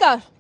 नमस्कार।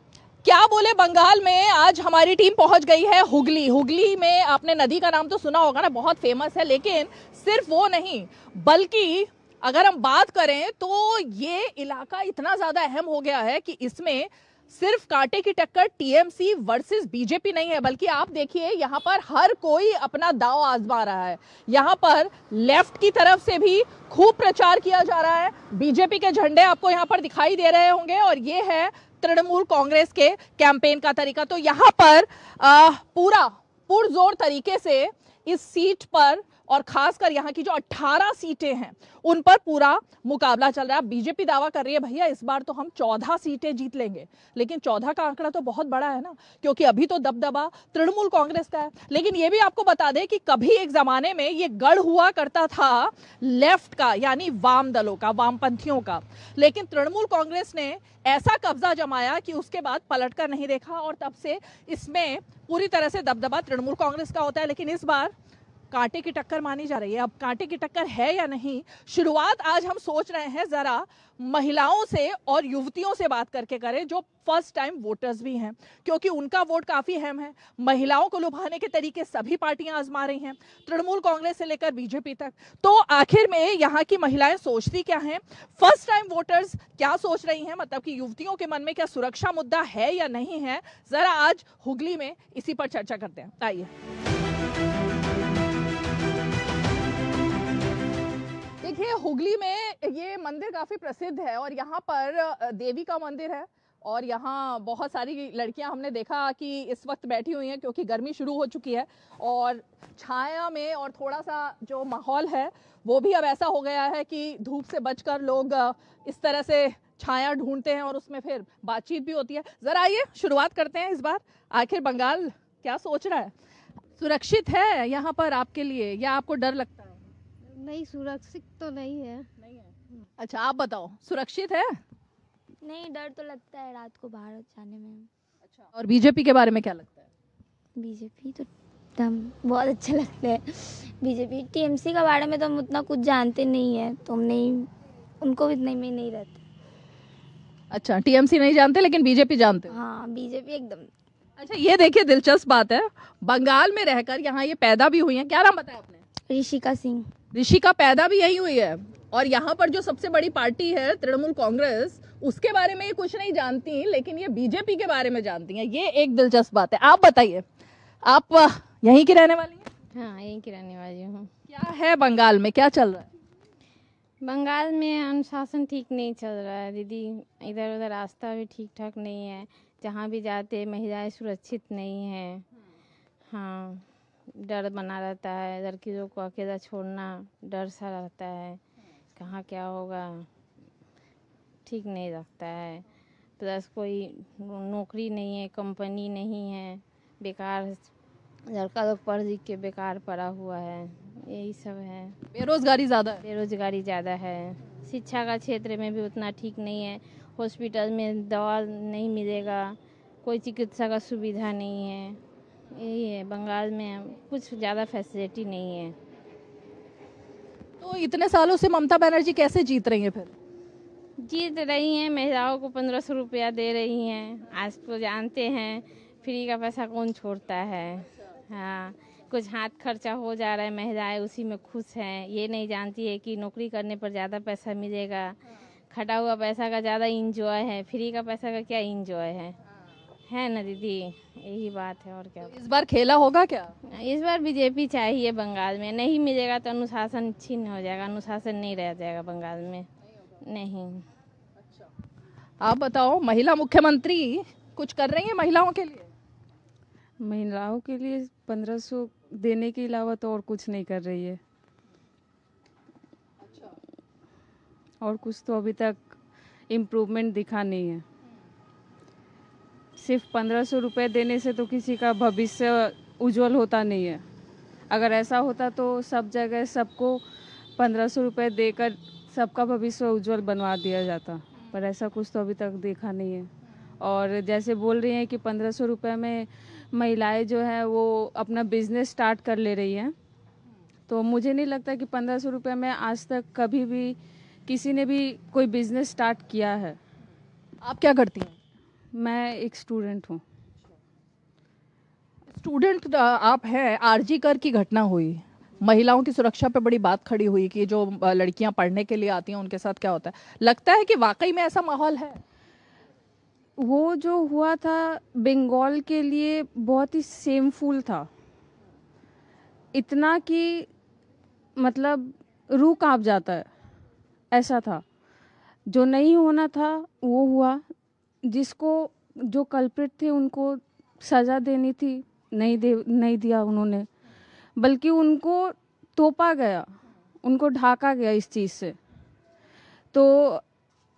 क्या बोले, बंगाल में आज हमारी टीम पहुंच गई है हुगली। हुगली में आपने नदी का नाम तो सुना होगा ना, बहुत फेमस है। लेकिन सिर्फ वो नहीं, बल्कि अगर हम बात करें तो ये इलाका इतना ज्यादा अहम हो गया है कि इसमें सिर्फ कांटे की टक्कर टीएमसी वर्सेस बीजेपी नहीं है, बल्कि आप देखिए यहाँ पर हर कोई अपना दांव आजमा रहा है। यहाँ पर लेफ्ट की तरफ से भी खूब प्रचार किया जा रहा है। बीजेपी के झंडे आपको यहाँ पर दिखाई दे रहे होंगे और ये है तृणमूल कांग्रेस के कैंपेन का तरीका। तो यहाँ पर पूरा पुरजोर तरीके से इस सीट पर और खासकर यहाँ की जो 18 सीटें हैं उन पर पूरा मुकाबला चल रहा है। बीजेपी दावा कर रही है भैया इस बार तो हम 14 सीटें जीत लेंगे, लेकिन 14 का आंकड़ा तो बहुत बड़ा है ना, क्योंकि अभी तो दबदबा तृणमूल कांग्रेस का है। लेकिन ये भी आपको बता दें कि कभी एक जमाने में ये गढ़ हुआ करता था लेफ्ट का, यानी वाम दलों का, वामपंथियों का। लेकिन तृणमूल कांग्रेस ने ऐसा कब्जा जमाया कि उसके बाद पलट कर नहीं देखा और तब से इसमें पूरी तरह से दबदबा तृणमूल कांग्रेस का होता है। लेकिन इस बार कांटे की टक्कर मानी जा रही है। अब कांटे की टक्कर है या नहीं, शुरुआत आज हम सोच रहे हैं जरा महिलाओं से और युवतियों से बात करके करें, जो फर्स्ट टाइम वोटर्स भी हैं, क्योंकि उनका वोट काफी अहम है। महिलाओं को लुभाने के तरीके सभी पार्टियां आजमा रही हैं, तृणमूल कांग्रेस से लेकर बीजेपी तक। तो आखिर में यहाँ की महिलाएं सोचती क्या हैं, फर्स्ट टाइम वोटर्स क्या सोच रही हैं, मतलब कि युवतियों के मन में क्या सुरक्षा मुद्दा है या नहीं है, जरा आज हुगली में इसी पर चर्चा करते हैं। आइए। देखिए, हुगली में ये मंदिर काफी प्रसिद्ध है और यहाँ पर देवी का मंदिर है और यहाँ बहुत सारी लड़कियां हमने देखा कि इस वक्त बैठी हुई हैं, क्योंकि गर्मी शुरू हो चुकी है और छाया में और थोड़ा सा जो माहौल है वो भी अब ऐसा हो गया है कि धूप से बचकर लोग इस तरह से छाया ढूंढते हैं और उसमें फिर बातचीत भी होती है। जरा आइए शुरुआत करते हैं। इस बार आखिर बंगाल क्या सोच रहा है? सुरक्षित है यहाँ पर आपके लिए या आपको डर लगता है? नहीं, सुरक्षित तो नहीं है। नहीं है। अच्छा, आप बताओ, सुरक्षित है? नहीं, डर तो लगता है रात को बाहर जाने में। अच्छा, और बीजेपी के बारे में क्या लगता है? बीजेपी तो एकदम बहुत अच्छा लगता है। बीजेपी टीएमसी के बारे में तो हम उतना कुछ जानते नहीं है, तो हम नहीं, उनको इतने में नहीं रहते। अच्छा, टीएमसी नहीं जानते लेकिन बीजेपी जानते हो? हाँ, बीजेपी एकदम। अच्छा, ये देखिए दिलचस्प बात है, बंगाल में रहकर यहाँ ये पैदा भी हुई है। क्या नाम बताया आपने? ऋषिका सिंह। ऋषिका पैदा भी यही हुई है और यहाँ पर जो सबसे बड़ी पार्टी है तृणमूल कांग्रेस, उसके बारे में ये कुछ नहीं जानती, लेकिन ये बीजेपी के बारे में जानती हैं। ये एक दिलचस्प बात है। आप बताइए, आप यहीं की रहने वाली हैं? हाँ, यहीं की रहने वाली हूँ। क्या है बंगाल में, क्या चल रहा है? बंगाल में अनुशासन ठीक नहीं चल रहा है दीदी। इधर उधर रास्ता भी ठीक ठाक नहीं है, जहाँ भी जाते महिलाएं सुरक्षित नहीं हैं। हाँ, डर बना रहता है, लड़कियों को अकेला छोड़ना डर सा रहता है, कहाँ क्या होगा ठीक नहीं लगता है। प्लस कोई नौकरी नहीं है, कंपनी नहीं है, बेकार लड़का लोग पढ़ लिख के बेकार पड़ा हुआ है, यही सब है। बेरोजगारी ज्यादा है? बेरोजगारी ज़्यादा है। शिक्षा का क्षेत्र में भी उतना ठीक नहीं है, हॉस्पिटल में दवा नहीं मिलेगा, कोई चिकित्सा का सुविधा नहीं है, यही है। बंगाल में कुछ ज़्यादा फैसिलिटी नहीं है। तो इतने सालों से ममता बनर्जी कैसे जीत रही हैं फिर? जीत रही हैं, महिलाओं को 1500 रुपया दे रही हैं। आज तो जानते हैं फ्री का पैसा कौन छोड़ता है। हाँ, कुछ हाथ खर्चा हो जा रहा है, महिलाएं उसी में खुश हैं। ये नहीं जानती है कि नौकरी करने पर ज़्यादा पैसा मिलेगा, खटा हुआ पैसा का ज़्यादा इंजॉय है, फ्री का पैसा का क्या इंजॉय है ना दीदी, यही बात है। और क्या? तो इस बार खेला होगा क्या? इस बार बीजेपी चाहिए बंगाल में। नहीं मिलेगा तो अनुशासन छीन हो जाएगा, अनुशासन नहीं रह जाएगा बंगाल में, नहीं। अच्छा, आप बताओ, महिला मुख्यमंत्री कुछ कर रही है महिलाओं के लिए? महिलाओं के लिए 1500 देने के अलावा तो और कुछ नहीं कर रही है। और कुछ तो अभी तक इम्प्रूवमेंट दिखा नहीं है। सिर्फ 1500 रुपये देने से तो किसी का भविष्य उज्जवल होता नहीं है। अगर ऐसा होता तो सब जगह सबको 1500 रुपये देकर सबका भविष्य उज्जवल बनवा दिया जाता, पर ऐसा कुछ तो अभी तक देखा नहीं है। और जैसे बोल रही हैं कि 1500 रुपये में महिलाएं जो है वो अपना बिजनेस स्टार्ट कर ले रही हैं, तो मुझे नहीं लगता कि 1500 रुपये में आज तक कभी भी किसी ने भी कोई बिजनेस स्टार्ट किया है। आप क्या करती हैं? मैं एक स्टूडेंट हूँ। स्टूडेंट आप हैं, आरजी कर की घटना हुई, महिलाओं की सुरक्षा पे बड़ी बात खड़ी हुई कि जो लड़कियां पढ़ने के लिए आती हैं उनके साथ क्या होता है, लगता है कि वाकई में ऐसा माहौल है? वो जो हुआ था बंगाल के लिए बहुत ही शेमफुल था, इतना कि मतलब रूह कांप जाता है, ऐसा था। जो नहीं होना था वो हुआ, जिसको जो कल्प्रिट थे उनको सज़ा देनी थी, नहीं दिया उन्होंने, बल्कि उनको तोपा गया, उनको ढाका गया इस चीज़ से। तो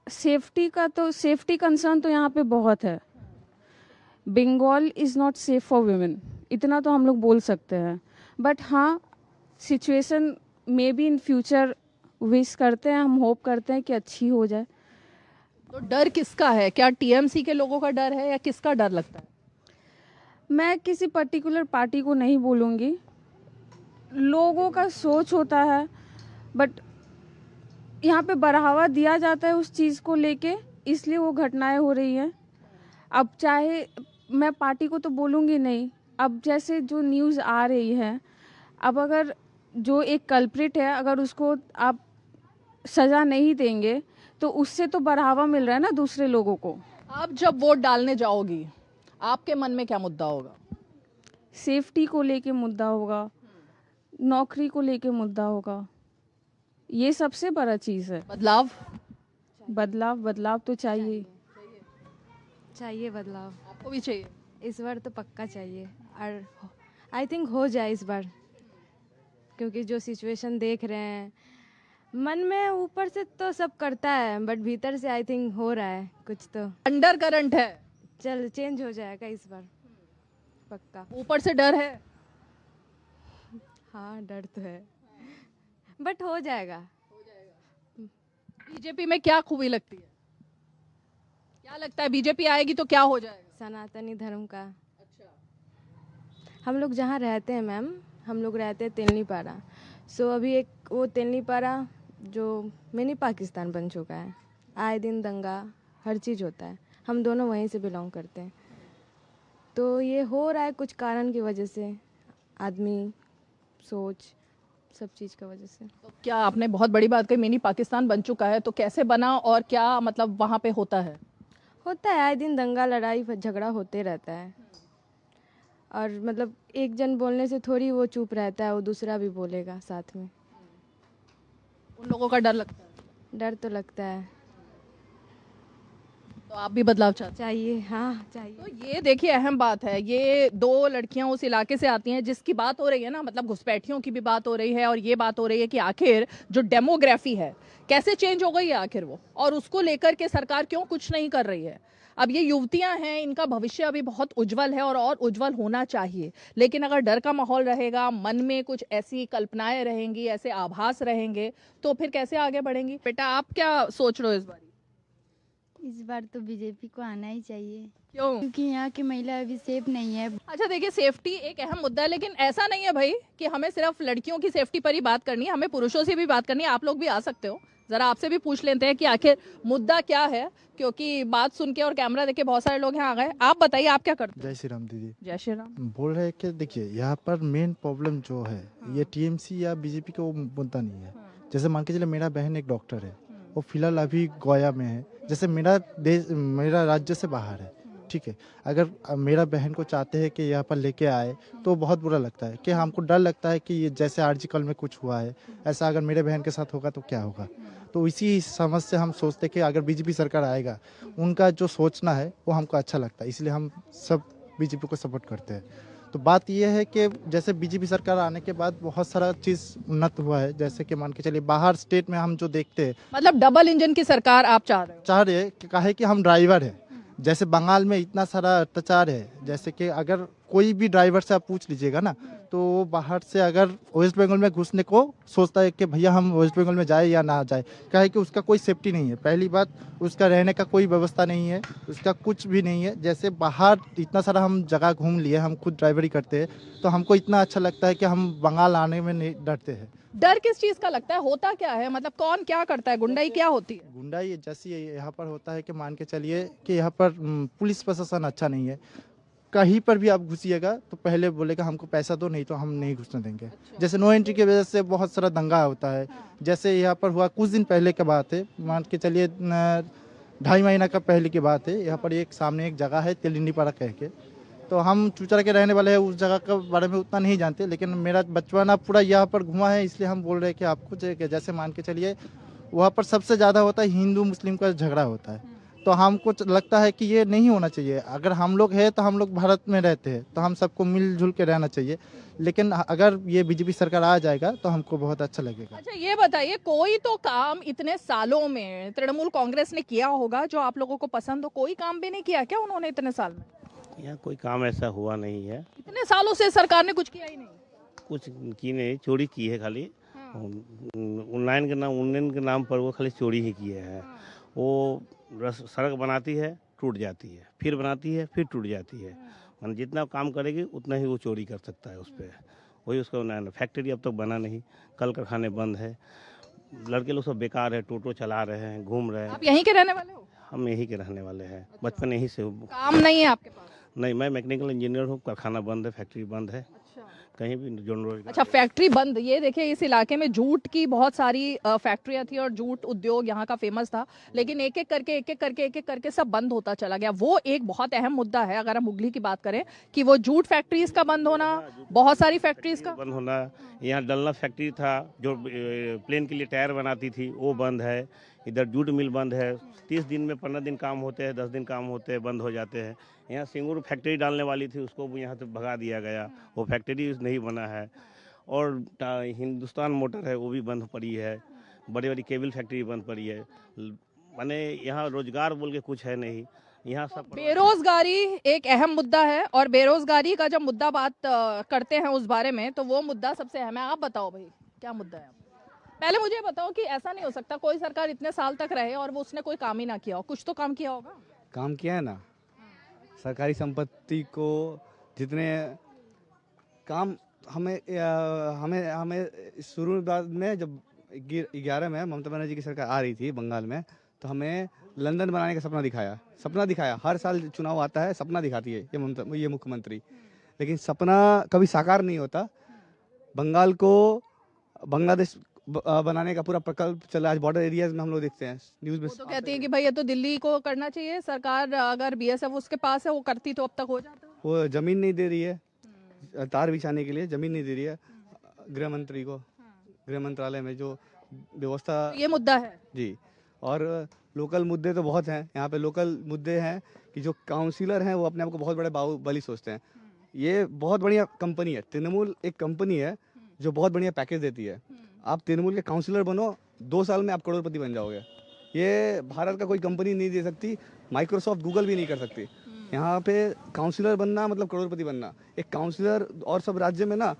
सेफ्टी कंसर्न तो यहाँ पे बहुत है। Bengal is not safe for women, इतना तो हम लोग बोल सकते हैं। बट हाँ, situation may be in future wish करते हैं, हम होप करते हैं कि अच्छी हो जाए। तो डर किसका है? क्या टीएमसी के लोगों का डर है या किसका डर लगता है? मैं किसी पर्टिकुलर पार्टी को नहीं बोलूँगी, लोगों का सोच होता है, बट यहाँ पे बढ़ावा दिया जाता है उस चीज़ को लेके, इसलिए वो घटनाएं हो रही हैं। अब चाहे मैं पार्टी को तो बोलूँगी नहीं, अब जैसे जो न्यूज़ आ रही है, अब अगर जो एक कल्प्रिट है अगर उसको आप सज़ा नहीं देंगे तो उससे तो बढ़ावा मिल रहा है ना दूसरे लोगों को। आप जब वोट डालने जाओगी, आपके मन में क्या मुद्दा होगा? सेफ्टी को लेके मुद्दा होगा, नौकरी को लेके मुद्दा होगा, ये सबसे बड़ा चीज़ है। बदलाव तो चाहिए। चाहिए बदलाव, आपको भी चाहिए? इस बार तो पक्का चाहिए, और आई थिंक हो जाए इस बार, क्योंकि जो सिचुएशन देख रहे हैं, मन में ऊपर से तो सब करता है बट भीतर से आई थिंक हो रहा है कुछ, तो अंडर करंट है, चल चेंज हो जाएगा इस बार पक्का। ऊपर से डर है। हाँ डर तो है बट हो जाएगा। बीजेपी में क्या खूबी लगती है? क्या लगता है बीजेपी आएगी तो क्या हो जाएगा? सनातनी धर्म का। अच्छा, हम लोग जहाँ रहते हैं मैम, हम लोग रहते हैं तेलनीपारा। सो अभी एक वो तेलनीपारा जो मिनी पाकिस्तान बन चुका है, आए दिन दंगा हर चीज़ होता है, हम दोनों वहीं से बिलोंग करते हैं। तो ये हो रहा है कुछ कारण की वजह से, आदमी सोच सब चीज़ की वजह से। तो क्या आपने बहुत बड़ी बात कही, मिनी पाकिस्तान बन चुका है, तो कैसे बना और क्या मतलब वहाँ पे होता है? होता है, आए दिन दंगा लड़ाई झगड़ा होते रहता है, और मतलब एक जन बोलने से थोड़ी वो चुप रहता है, वो दूसरा भी बोलेगा साथ में। उन लोगों का डर लगता है? डर तो लगता है। तो आप भी बदलाव चाहते हैं? चाहिए, हाँ चाहिए। तो ये देखिए अहम बात है, ये दो लड़कियां उस इलाके से आती हैं जिसकी बात हो रही है ना, मतलब घुसपैठियों की भी बात हो रही है और ये बात हो रही है कि आखिर जो डेमोग्राफी है कैसे चेंज हो गई है आखिर वो, और उसको लेकर के सरकार क्यों कुछ नहीं कर रही है। अब ये युवतियां हैं, इनका भविष्य अभी बहुत उज्जवल है और उज्जवल होना चाहिए, लेकिन अगर डर का माहौल रहेगा, मन में कुछ ऐसी कल्पनाएं रहेंगी, ऐसे आभास रहेंगे, तो फिर कैसे आगे बढ़ेंगी? बेटा आप क्या सोच रहे हो इस बार? इस बार तो बीजेपी को आना ही चाहिए। क्यों? क्योंकि यहाँ की महिला अभी सेफ नहीं है। अच्छा देखिए, सेफ्टी एक अहम मुद्दा है, लेकिन ऐसा नहीं है भाई कि हमें सिर्फ लड़कियों की सेफ्टी पर ही बात करनी है, हमें पुरुषों से भी बात करनी है। आप लोग भी आ सकते हो, जरा आपसे भी पूछ लेते हैं कि आखिर मुद्दा क्या है, क्योंकि बात सुन के और कैमरा देख के बहुत सारे लोग यहाँ आ गए। आप बताइए, आप क्या करते हैं? जय श्री राम दीदी। जय श्री राम। बोल रहे हैं कि देखिए यहाँ पर मेन प्रॉब्लम जो है ये टीएमसी या बीजेपी का वो मुद्दा नहीं है। जैसे मान के चले मेरा बहन एक डॉक्टर है, वो फिलहाल अभी गोया में है। जैसे मेरा राज्य से बाहर है, ठीक है। अगर मेरा बहन को चाहते हैं कि यहाँ पर लेके आए तो बहुत बुरा लगता है कि हमको डर लगता है कि ये जैसे आर्टिकल में कुछ हुआ है, ऐसा अगर मेरे बहन के साथ होगा तो क्या होगा। तो इसी समझ से हम सोचते कि अगर बीजेपी सरकार आएगा, उनका जो सोचना है वो हमको अच्छा लगता है, इसलिए हम सब बीजेपी को सपोर्ट करते हैं। तो बात यह है कि जैसे बीजेपी सरकार आने के बाद बहुत सारा चीज़ उन्नत हुआ है। जैसे कि मान के चलिए बाहर स्टेट में हम जो देखते हैं, मतलब डबल इंजन की सरकार आप चाह रहे हो? कि काहे कि हम ड्राइवर है। जैसे बंगाल में इतना सारा अत्याचार है, जैसे कि अगर कोई भी ड्राइवर से आप पूछ लीजिएगा ना, तो वो बाहर से अगर वेस्ट बंगाल में घुसने को सोचता है कि भैया हम वेस्ट बंगाल में जाए या ना जाए, क्या है कि उसका कोई सेफ्टी नहीं है। पहली बात, उसका रहने का कोई व्यवस्था नहीं है, उसका कुछ भी नहीं है। जैसे बाहर इतना सारा हम जगह घूम लिए, हम खुद ड्राइवरी करते हैं, तो हमको इतना अच्छा लगता है कि हम बंगाल आने में नहीं डरते हैं। डर किस चीज का लगता है? होता क्या है, मतलब कौन क्या करता है? गुंडाई क्या होती है? गुंडाई जैसे यहाँ पर होता है कि मान के चलिए कि यहाँ पर पुलिस प्रशासन अच्छा नहीं है। कहीं पर भी आप घुसिएगा तो पहले बोलेगा हमको पैसा दो, नहीं तो हम नहीं घुसने देंगे। जैसे नो एंट्री की वजह से बहुत सारा दंगा होता है। जैसे यहाँ पर हुआ कुछ दिन पहले की बात है, मान के चलिए 2.5 महीना का पहले की बात है। यहाँ पर एक सामने एक जगह है तेलिंडीपाड़ा कह के, तो हम चुचरा के रहने वाले हैं, उस जगह के बारे में उतना नहीं जानते, लेकिन मेरा बचपना पूरा यहाँ पर घुमा है, इसलिए हम बोल रहे हैं कि आपको जैसे मान के चलिए वहाँ पर सबसे ज़्यादा होता है हिंदू मुस्लिम का झगड़ा होता है। तो हमको लगता है कि ये नहीं होना चाहिए। अगर हम लोग हैं तो हम लोग भारत में रहते हैं, तो हम सबको मिलजुल के रहना चाहिए। लेकिन अगर ये बीजेपी सरकार आ जाएगा तो हमको बहुत अच्छा लगेगा। अच्छा ये बताइए, कोई तो काम इतने सालों में तृणमूल कांग्रेस ने किया होगा जो आप लोगों को पसंद हो? कोई काम भी नहीं किया क्या उन्होंने इतने साल में? यहाँ कोई काम ऐसा हुआ नहीं है। इतने सालों से सरकार ने कुछ किया ही नहीं? कुछ की नहीं, चोरी की है खाली। उन्नयन के नाम पर वो खाली चोरी ही किए हैं। वो सड़क बनाती है, टूट जाती है, फिर बनाती है, फिर टूट जाती है। मान जितना काम करेगी उतना ही वो चोरी कर सकता है उस पर। वही उसका उन्नयन। फैक्ट्री अब तक बना नहीं, कल कारखाने बंद है, लड़के लोग सब बेकार है, टोटो चला रहे हैं, घूम रहे हैं। आप यहीं के रहने वाले हो? हम यहीं के रहने वाले हैं, बचपन यहीं से। काम नहीं है आपके पास? नहीं, मैं मैकेनिकल इंजीनियर हूँ, कारखाना बंद है, फैक्ट्री बंद है, अच्छा, कहीं भी जो रोजगार। अच्छा फैक्ट्री बंद। ये देखिए इस इलाके में जूट की बहुत सारी फैक्ट्रियां थी और जूट उद्योग यहाँ का फेमस था, लेकिन एक एक करके सब बंद होता चला गया। वो एक बहुत अहम मुद्दा है अगर हम हुगली की बात करें, कि वो जूट फैक्ट्रीज का बंद होना, बहुत सारी फैक्ट्रीज का बंद होना। यहाँ डलना फैक्ट्री था जो प्लेन के लिए टायर बनाती थी, वो बंद है। इधर जूट मिल बंद है। 30 दिन में 15 दिन काम होते हैं, 10 दिन काम होते हैं, बंद हो जाते हैं। यहाँ सिंगूर फैक्ट्री डालने वाली थी, उसको भी यहाँ से भगा दिया गया, वो फैक्ट्री नहीं बना है। और हिंदुस्तान मोटर है वो भी बंद पड़ी है, बड़ी बड़ी केबल फैक्ट्री बंद पड़ी है। माने यहाँ रोजगार बोल के कुछ है नहीं। यहाँ सब बेरोजगारी एक अहम मुद्दा है, और बेरोजगारी का जब मुद्दा बात करते हैं उस बारे में, तो वो मुद्दा सबसे अहम है। आप बताओ भाई क्या मुद्दा है? पहले मुझे बताओ कि ऐसा नहीं हो सकता कोई सरकार इतने साल तक रहे और वो उसने कोई काम ही ना किया हो। कुछ तो काम किया होगा। काम किया है ना, सरकारी संपत्ति को जितने काम हमें शुरू में जब 11 में ममता बनर्जी की सरकार आ रही थी बंगाल में, तो हमें लंदन बनाने का सपना दिखाया। हर साल चुनाव आता है, सपना दिखाती है ये मुख्यमंत्री, लेकिन सपना कभी साकार नहीं होता। बंगाल को बांग्लादेश बनाने का पूरा प्रकल्प चला। आज बॉर्डर एरियाज में हम लोग देखते हैं न्यूज़ में, वो तो कहती है कि भाई ये तो दिल्ली को करना चाहिए सरकार, अगर बीएसएफ उसके पास है वो करती तो अब तक हो जाता। वो जमीन नहीं दे रही है, तार बिछाने के लिए जमीन नहीं दे रही है गृह मंत्री को, गृह मंत्रालय में जो व्यवस्था। ये मुद्दा है जी। और लोकल मुद्दे तो बहुत हैं यहाँ पे। लोकल मुद्दे हैं कि जो काउंसिलर हैं वो अपने आप को बहुत बड़े बाहुबली सोचते हैं। ये बहुत बढ़िया कंपनी है, तृणमूल एक कंपनी है जो बहुत बढ़िया पैकेज देती है। आप तृणमूल के काउंसिलर बनो, 2 साल में आप करोड़पति बन जाओगे। ये भारत का कोई कंपनी नहीं दे सकती, माइक्रोसॉफ्ट गूगल भी नहीं कर सकती। यहाँ पे काउंसिलर बनना मतलब करोड़पति बनना। एक काउंसिलर और सब राज्य में ना,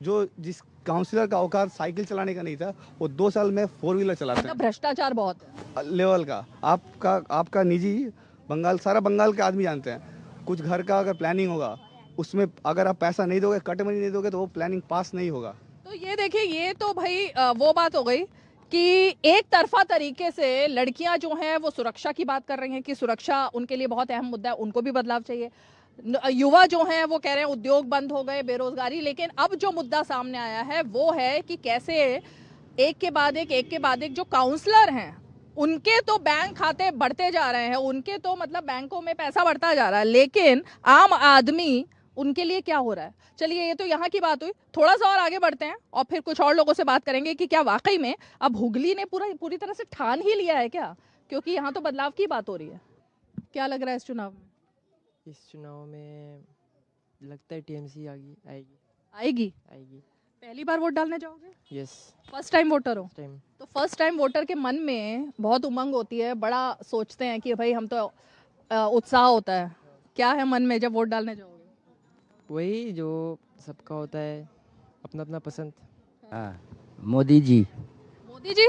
जो जिस काउंसिलर का औकात साइकिल चलाने का नहीं था, वो 2 साल में 4 व्हीलर चलाते हैं। भ्रष्टाचार बहुत है लेवल का। आपका निजी बंगाल, सारा बंगाल के आदमी जानते हैं। कुछ घर का अगर प्लानिंग होगा, उसमें अगर आप पैसा नहीं दोगे, कट मनी नहीं दोगे, तो वो प्लानिंग पास नहीं होगा। तो ये देखिए, ये तो भाई वो बात हो गई कि एक तरफा तरीके से लड़कियां जो हैं वो सुरक्षा की बात कर रही हैं कि सुरक्षा उनके लिए बहुत अहम मुद्दा है, उनको भी बदलाव चाहिए। युवा जो हैं वो कह रहे हैं उद्योग बंद हो गए, बेरोजगारी। लेकिन अब जो मुद्दा सामने आया है वो है कि कैसे एक के बाद एक जो काउंसलर हैं उनके तो बैंक खाते बढ़ते जा रहे हैं, उनके तो मतलब बैंकों में पैसा बढ़ता जा रहा है, लेकिन आम आदमी उनके लिए क्या हो रहा है। चलिए ये तो यहाँ की बात हुई, थोड़ा सा और आगे बढ़ते हैं और फिर कुछ और लोगों से बात करेंगे कि क्या वाकई में अब हुगली ने पूरी तरह से ठान ही लिया है क्या, क्योंकि यहाँ तो बदलाव की बात हो रही है। क्या लग रहा है इस चुनाव में? इस चुनाव में लगता है टीएमसी आएगी। पहली बार वोट डालने जाओगे? यस। फर्स्ट टाइम वोटर हो? टाइम। तो फर्स्ट टाइम वोटर के मन में बहुत उमंग होती है, बड़ा सोचते हैं कि भाई हम तो उत्साह होता है। क्या है मन में जब वोट डालने जाओगे? वही जो सबका होता है, अपना अपना पसंद। हाँ, मोदी जी। मोदी जी?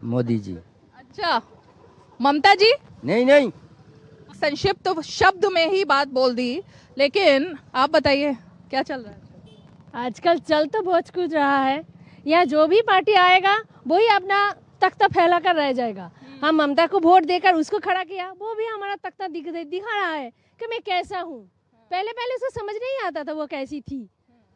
मोदी जी। अच्छा, ममता जी? नहीं नहीं, संक्षिप्त शब्द में ही बात बोल दी, लेकिन आप बताइए क्या चल रहा है? आजकल चल तो बहुत कुछ रहा है, यहाँ जो भी पार्टी आएगा वही अपना तख्ता फैला कर रह जाएगा। हम ममता को वोट देकर उसको खड़ा किया, वो भी हमारा तख्ता दिखा रहा है कि मैं कैसा हूँ। पहले पहले उसे समझ नहीं आता था वो कैसी थी,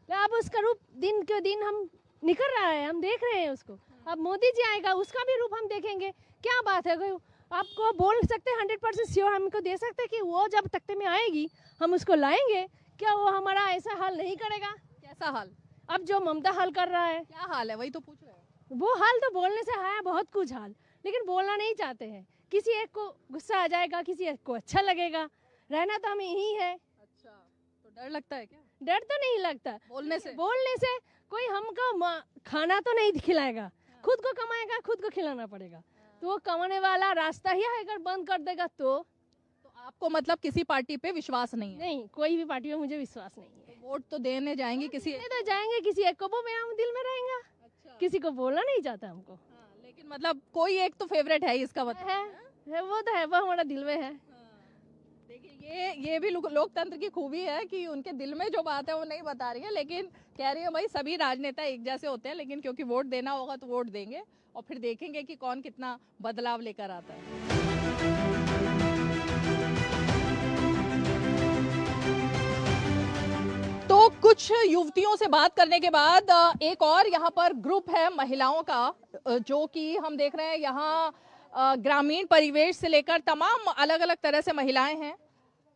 अब उसका रूप दिन के दिन हम निकल रहा है, हम देख रहे हैं उसको। अब मोदी जी आएगा, उसका भी रूप हम देखेंगे। क्या बात है, आपको बोल सकते हैं 100% श्योर हमको दे सकते हैं कि वो जब तख्ते में आएगी हम उसको लाएंगे। क्या वो हमारा ऐसा हाल नहीं करेगा? कैसा हाल? अब जो ममता हाल कर रहा है, क्या हाल है, वही तो पूछ रहे हैं। वो हाल तो बोलने से है बहुत कुछ हाल, लेकिन बोलना नहीं चाहते हैं। किसी एक को गुस्सा आ जाएगा, किसी एक को अच्छा लगेगा। रहना तो हमें यही है। अच्छा, तो डर लगता है क्या? डर तो नहीं लगता बोलने से? बोलने से कोई हमको खाना तो नहीं खिलाएगा, खुद को कमाएगा, खुद को खिलाना पड़ेगा। तो वो कमाने वाला रास्ता ही अगर बंद कर देगा तो आपको मतलब किसी पार्टी पे विश्वास नहीं है? नहीं, कोई भी पार्टी में मुझे विश्वास नहीं है। तो वोट तो देने जाएंगे किसी एक? तो जाएंगे किसी एक को, वो मेरा दिल में रहेगा। अच्छा। किसी को बोलना नहीं चाहता हमको। लेकिन मतलब कोई एक तो फेवरेट है, इसका मतलब है वो तो है, वो हमारा दिल में है। देखिए ये भी लोकतंत्र की खूबी है कि उनके दिल में जो बात है वो नहीं बता रही है, लेकिन कह रही है भाई सभी राजनेता एक जैसे होते हैं, लेकिन क्योंकि वोट देना होगा तो वोट देंगे और फिर देखेंगे कि कौन कितना बदलाव लेकर आता है। तो कुछ युवतियों से बात करने के बाद एक और यहाँ पर ग्रुप है महिलाओं का, जो कि हम देख रहे हैं यहाँ ग्रामीण परिवेश से लेकर तमाम अलग अलग तरह से महिलाएं हैं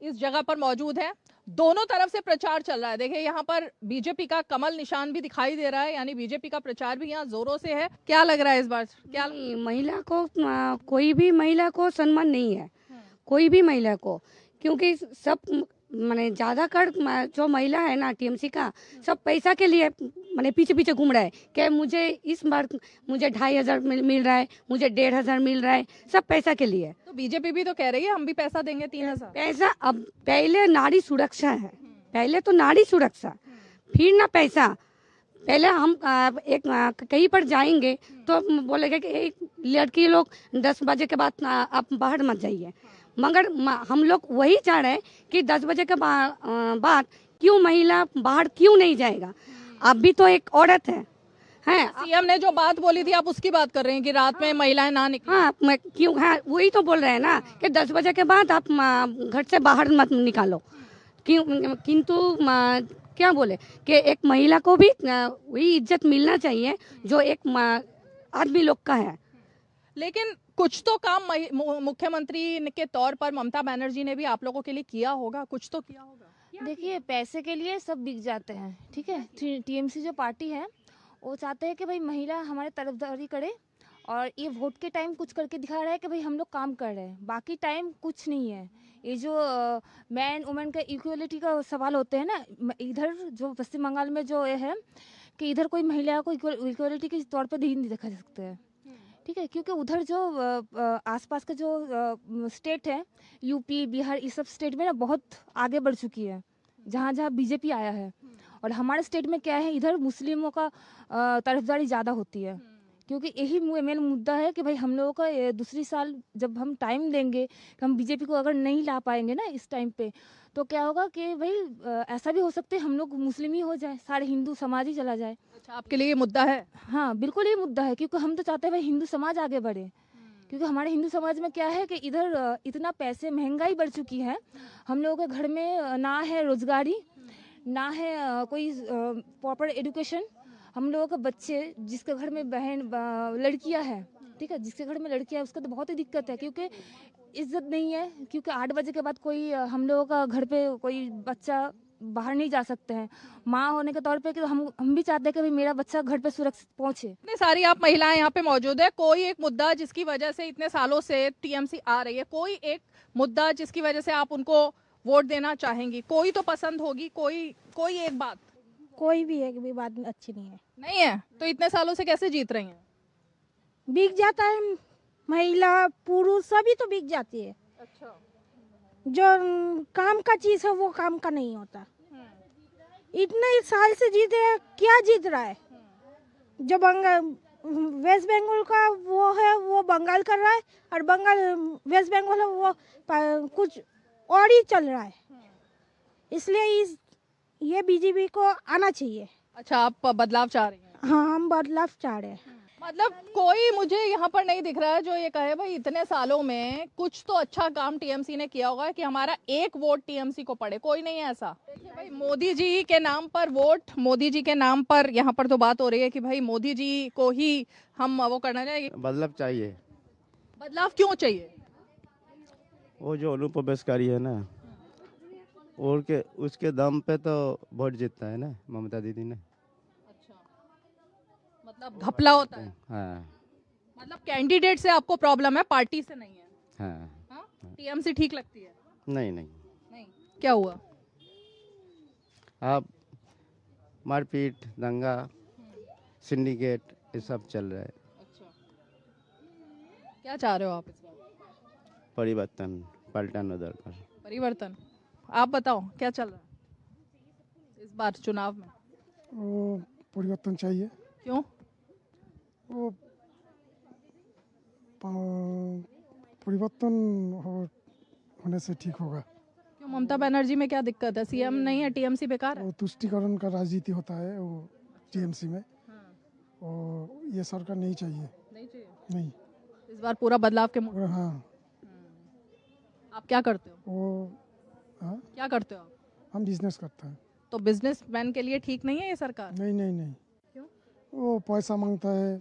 इस जगह पर मौजूद है। दोनों तरफ से प्रचार चल रहा है। देखिए यहाँ पर बीजेपी का कमल निशान भी दिखाई दे रहा है, यानी बीजेपी का प्रचार भी यहाँ जोरों से है। क्या लग रहा है इस बार? क्या महिला को कोई भी महिला को सम्मान नहीं है, कोई भी महिला को, क्योंकि सब माने ज्यादा कर जो महिला है ना टीएमसी का, सब पैसा के लिए माने पीछे पीछे घूम रहा है कि मुझे इस बार मुझे 2500 मिल रहा है, मुझे 1500 मिल रहा है, सब पैसा के लिए। तो बीजेपी भी तो कह रही है हम भी पैसा देंगे 3000 पैसा। अब पहले नारी सुरक्षा है, पहले तो नारी सुरक्षा, फिर ना पैसा। पहले हम एक कहीं पर जाएंगे तो बोलेंगे कि एक लड़की लोग 10 बजे के बाद आप बाहर मत जाइए, मगर हम लोग वही चाह रहे हैं कि 10 बजे के बाद क्यों महिला बाहर क्यों नहीं जाएगा? आप भी तो एक औरत है। सीएम ने जो बात बोली थी आप उसकी बात कर रहे हैं कि रात में महिलाएं ना निकलें? हाँ, मैं क्यों, हाँ वही तो बोल रहे हैं ना कि 10 बजे के बाद आप घर से बाहर मत निकालो। क्यों? किंतु क्या बोले कि एक महिला को भी वही इज्जत मिलना चाहिए जो एक आदमी लोग का है। लेकिन कुछ तो काम मुख्यमंत्री के तौर पर ममता बनर्जी ने भी आप लोगों के लिए किया होगा, कुछ तो किया होगा। देखिए पैसे के लिए सब बिक जाते हैं, ठीक है। टीएमसी जो पार्टी है वो चाहते हैं कि भाई महिला हमारे तरफदारी करे, और ये वोट के टाइम कुछ करके दिखा रहा है कि भाई हम लोग काम कर रहे हैं, बाकी टाइम कुछ नहीं है। ये जो मैन वुमेन का इक्वलिटी का सवाल होते हैं ना, इधर जो पश्चिम बंगाल में जो ये है कि इधर कोई महिला को इक्वलिटी के तौर पर नहीं देखा जा सकता है, ठीक है। क्योंकि उधर जो आसपास के जो स्टेट है, यूपी बिहार, इस सब स्टेट में ना बहुत आगे बढ़ चुकी है जहाँ जहाँ बीजेपी आया है। और हमारे स्टेट में क्या है, इधर मुस्लिमों का तरफदारी ज़्यादा होती है, क्योंकि यही मेन मुद्दा है कि भाई हम लोगों का दूसरी साल जब हम टाइम देंगे कि हम बीजेपी को अगर नहीं ला पाएंगे ना इस टाइम पे, तो क्या होगा कि भाई ऐसा भी हो सकता है हम लोग मुस्लिम ही हो जाए, सारे हिंदू समाज ही चला जाए। अच्छा, आपके लिए ये मुद्दा है? हाँ बिल्कुल ये मुद्दा है, क्योंकि हम तो चाहते हैं भाई हिंदू समाज आगे बढ़े। क्योंकि हमारे हिंदू समाज में क्या है कि इधर इतना पैसे महंगाई बढ़ चुकी है, हम लोगों के घर में ना है रोजगारी, ना है कोई प्रॉपर एजुकेशन। हम लोगों के बच्चे जिसके घर में बहन लड़कियां हैं, ठीक है, जिसके घर में लड़कियां है उसका तो बहुत ही दिक्कत है, क्योंकि इज्जत नहीं है। क्योंकि 8 बजे के बाद कोई हम लोगों का घर पे कोई बच्चा बाहर नहीं जा सकते हैं। माँ होने के तौर पे कि हम भी चाहते हैं कि भाई मेरा बच्चा घर पे सुरक्षित पहुंचे। इतनी सारी आप महिलाएं यहाँ पे मौजूद है, कोई एक मुद्दा जिसकी वजह से इतने सालों से टीएमसी आ रही है, कोई एक मुद्दा जिसकी वजह से आप उनको वोट देना चाहेंगी? कोई तो पसंद होगी, कोई एक बात? कोई भी एक भी बात अच्छी नहीं है। नहीं है तो इतने सालों से कैसे जीत रही हैं? बिक जाता है, महिला पुरुष सभी तो बिक जाती है। अच्छा, जो काम का चीज है वो काम का नहीं होता। इतने साल से जीत रहे हैं, क्या जीत रहा है? जो वेस्ट बंगाल का वो है वो बंगाल कर रहा है, और बंगाल वेस्ट बंगाल है वो कुछ और ही चल रहा है। इसलिए ये बीजेपी को आना चाहिए। अच्छा, आप बदलाव चाह रही हैं? हाँ, हम बदलाव चाह रहे हैं। मतलब कोई मुझे यहाँ पर नहीं दिख रहा है जो ये कहे भाई इतने सालों में कुछ तो अच्छा काम टीएमसी ने किया होगा कि हमारा एक वोट टीएमसी को पड़े। कोई नहीं है ऐसा। देखिए भाई, मोदी जी के नाम पर वोट, मोदी जी के नाम पर यहाँ पर तो बात हो रही है कि भाई मोदी जी को ही हम वो करना चाहिए। बदलाव चाहिए। बदलाव क्यों चाहिए? वो जो अनुप्रवेशकारी है ना, और के उसके दम पे तो वोट जीतता है ना ममता दीदी ने। मतलब घपला होता है। हाँ। मतलब कैंडिडेट से आपको प्रॉब्लम है, पार्टी से नहीं है। हाँ। टीएमसी ठीक लगती है? नहीं। नहीं, क्या हुआ? आप मारपीट, दंगा, सिंडिकेट, ये सब चल रहा है। अच्छा, क्या चाह रहे हो आप इस बार? परिवर्तन, पलटन उधर पर। परिवर्तन। आप बताओ क्या चल रहा है इस बार चुनाव में? वो परिवर्तन चाहिए। क्यों? वो परिवर्तन होने से ठीक होगा। क्यों, ममता बनर्जी में क्या दिक्कत है? सीएम नहीं है, टीएमसी बेकार है? वो तुष्टिकरण का राजनीति होता है वो टीएमसी में, और ये सरकार नहीं चाहिए। नहीं चाहिए? नहीं। इस बार पूरा बदलाव के मूड। हाँ। आप क्या करते हो? हाँ? क्या करते हो आप? हम बिजनेस करते हैं। तो बिजनेसमैन के लिए ठीक नहीं है ये सरकार? नहीं। क्यों? वो पैसा मांगता है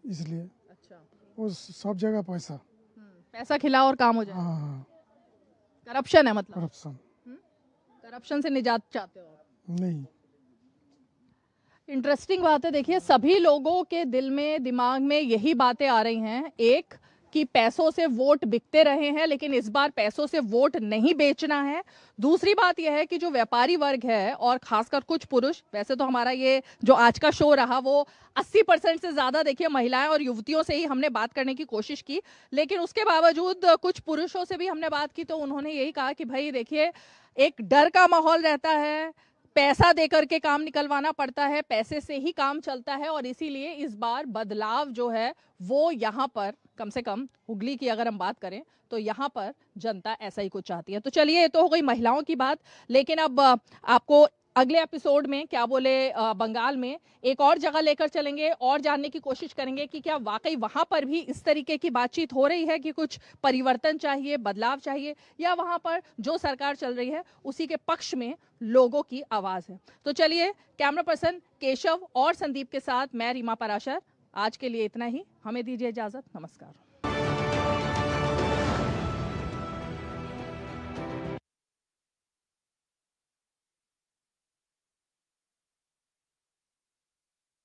इसलिए। अच्छा। वो सब जगह पैसा। पैसा खिलाओ और काम हो जाए। हाँ। करप्शन है मतलब? करप्शन। करप्शन से निजात चाहते हो आप? नहीं। इंटरेस्टिंग बात है। देखिए, सभी लोगों के दिल में, दिमाग में यही बातें आ रही हैं। एक कि पैसों से वोट बिकते रहे हैं, लेकिन इस बार पैसों से वोट नहीं बेचना है। दूसरी बात यह है कि जो व्यापारी वर्ग है और खासकर कुछ पुरुष, वैसे तो हमारा ये जो आज का शो रहा वो 80% से ज्यादा देखिए महिलाएं और युवतियों से ही हमने बात करने की कोशिश की, लेकिन उसके बावजूद कुछ पुरुषों से भी हमने बात की तो उन्होंने यही कहा कि भाई देखिए, एक डर का माहौल रहता है, पैसा देकर के काम निकलवाना पड़ता है, पैसे से ही काम चलता है, और इसीलिए इस बार बदलाव जो है वो यहाँ पर, कम से कम हुगली की अगर हम बात करें तो यहाँ पर जनता ऐसा ही कुछ चाहती है। तो चलिए, ये तो हो गई महिलाओं की बात, लेकिन अब आपको अगले एपिसोड में क्या बोले बंगाल में एक और जगह लेकर चलेंगे और जानने की कोशिश करेंगे कि क्या वाकई वहां पर भी इस तरीके की बातचीत हो रही है कि कुछ परिवर्तन चाहिए, बदलाव चाहिए, या वहां पर जो सरकार चल रही है उसी के पक्ष में लोगों की आवाज है। तो चलिए, कैमरा पर्सन केशव और संदीप के साथ मैं रीमा पराशर, आज के लिए इतना ही। हमें दीजिए इजाजत। नमस्कार।